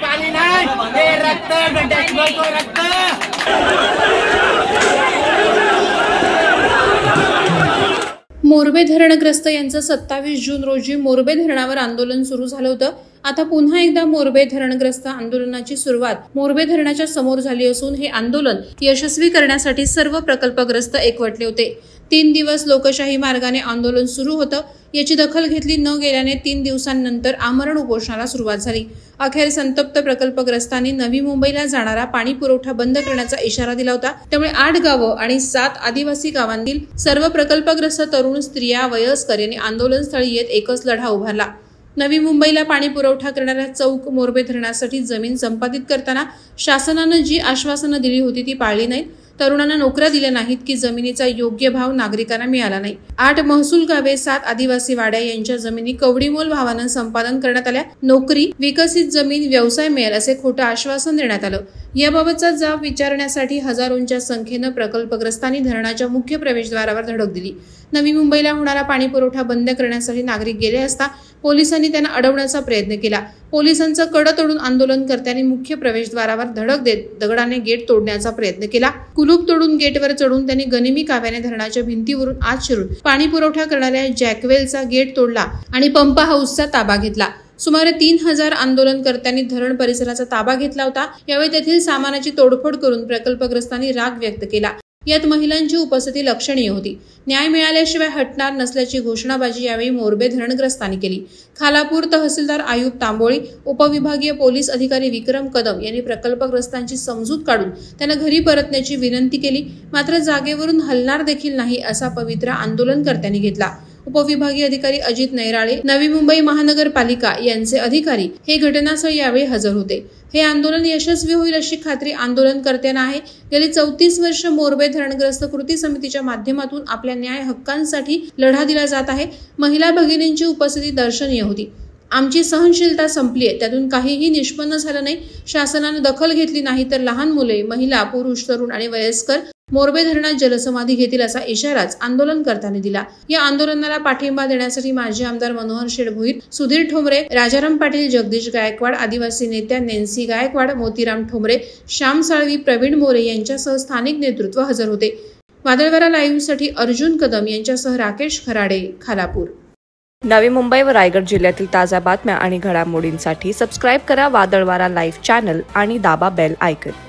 पाणी नाही, हे रक्त गड्ड्यात गळतो रक्त। मोरबे धरणग्रस्त यांचं 27 जून रोजी मोरबे धरणावर आंदोलन सुरू झालं होतं। आता पुन्हा एकदा मोरबे धरणग्रस्त आंदोलनाची सुरुवात मोरबे धरणाच्या समोर झाली असून हे आंदोलन यशस्वी करण्यासाठी सर्व प्रकल्पग्रस्त एकवटले होते। 3 दिवस लोकशाही मार्गाने आंदोलन सुरू होतं। याची दखल घेतली न गेल्याने 3 दिवसांनंतर आमरण उपोषणाला सुरुवात झाली। अखेर संतप्त प्रकल्पग्रस्तांनी नवी मुंबईला जाणारा पाणी पुरवठा बंद करण्याचा इशारा दिला होता। त्यामुळे 8 गावं आणि 7 आदिवासी गावांतील सर्व प्रकल्पग्रस्त तरुण, स्त्रिया, वयस्कर यांनी आंदोलनस्थळी येत एकच लढा उभारला। नवी मुंबईला पाणी पुरवठा करणाऱ्या चौक मोरबे धरणासाठी जमीन संपादित करताना शासनानं जी आश्वासनं दिली होती ती पाळली नाहीत। तरुणांना नोकऱ्या दिल्या नाहीत की जमिनीचा योग्य भाव नागरिकांना मिळाला नाही। 8 महसूल गावे, 7 आदिवासी वाड्या यांच्या जमिनी कवडीमोल भावानं संपादन करण्यात आल्या। नोकरी, विकसित जमीन, व्यवसाय मिळेल असे खोटं आश्वासन देण्यात आलं। याबाबतचा जाब विचारण्यासाठी हजारोंच्या संख्येनं प्रकल्पग्रस्तांनी धरणाच्या मुख्य प्रवेशद्वारावर धडक दिली। नवी मुंबईला होणारा पाणी पुरवठा बंद करण्यासाठी नागरिक गेले असता पोलिसांनी त्यांना अडवण्याचा प्रयत्न केला। पोलिसांचं कड तोडून आंदोलनकर्त्यांनी मुख्य प्रवेशद्वारावर धडक देत दगडाने गेट तोडण्याचा प्रयत्न केला। कुलूप तोडून गेटवर चढून त्यांनी गनिमी काव्याने धरणाच्या भिंतीवरून आत शिरून पाणी पुरवठा करणाऱ्या जॅकवेलचा गेट तोडला आणि पंप हाऊसचा ताबा घेतला। सुमारे 3000 आंदोलनकर्त्यांनी धरण परिसराचा ताबा घेतला होता। यावेळी तेथील सामानाची तोडफोड करून प्रकल्पग्रस्तांनी राग व्यक्त केला। यात महिलांची उपस्थिती लक्षणीय होती। न्याय मिळाल्याशिवाय हटणार नसल्याची घोषणाबाजी यावेळी मोरबे धरणग्रस्तांनी केली। खालापूर तहसीलदार आयुब तांबोळी, उपविभागीय पोलीस अधिकारी विक्रम कदम यांनी प्रकल्पग्रस्तांची समजूत काढून त्यांना घरी परतण्याची विनंती केली। मात्र जागेवरून हलणार देखील नाही असा पवित्रा आंदोलनकर्त्यांनी घेतला। उपविभागीय अधिकारी अजित नैराळे, नवी मुंबई महानगरपालिका यांचे अधिकारी हे घटनास्थळी यावेळी हजर होते। हे आंदोलन यशस्वी होईल अशी खात्री आंदोलनकर्त्यांना आहे। गेली 34 वर्ष मोरबे धरणग्रस्त कृती समितीच्या माध्यमातून आपल्या न्याय हक्कांसाठी लढा दिला जात आहे। महिला भगिनींची उपस्थिती दर्शनीय होती। आमची सहनशीलता संपली आहे, त्यातून काहीही निष्पन्न झालं नाही। शासनाने दखल घेतली नाही तर लहान मुले, महिला, पुरुष, तरुण आणि वयस्कर मोरबे धरणात जलसमाधी घेतील असा इशाराच आंदोलनकर्त्यांनी दिला। या आंदोलनाला पाठिंबा देण्यासाठी माजी आमदार मनोहर शेठ भोईर, सुधीर ठोंबरे, राजाराम पाटील, जगदीश गायकवाड, आदिवासी नेत्या नॅन्सी गायकवाड, मोतीराम ठोंबरे, श्याम साळवी, प्रवीण मोरे यांच्यासह स्थानिक नेतृत्व हजर होते। वादळवारा लाईव्हसाठी अर्जुन कदम यांच्यासह राकेश खराडे, खालापूर। नवी मुंबई व रायगड जिल्ह्यातील ताज्या बातम्या आणि घडामोडींसाठी सबस्क्राईब करा वादळवारा लाईव्ह चॅनल आणि दाबा बेल आयकॉन।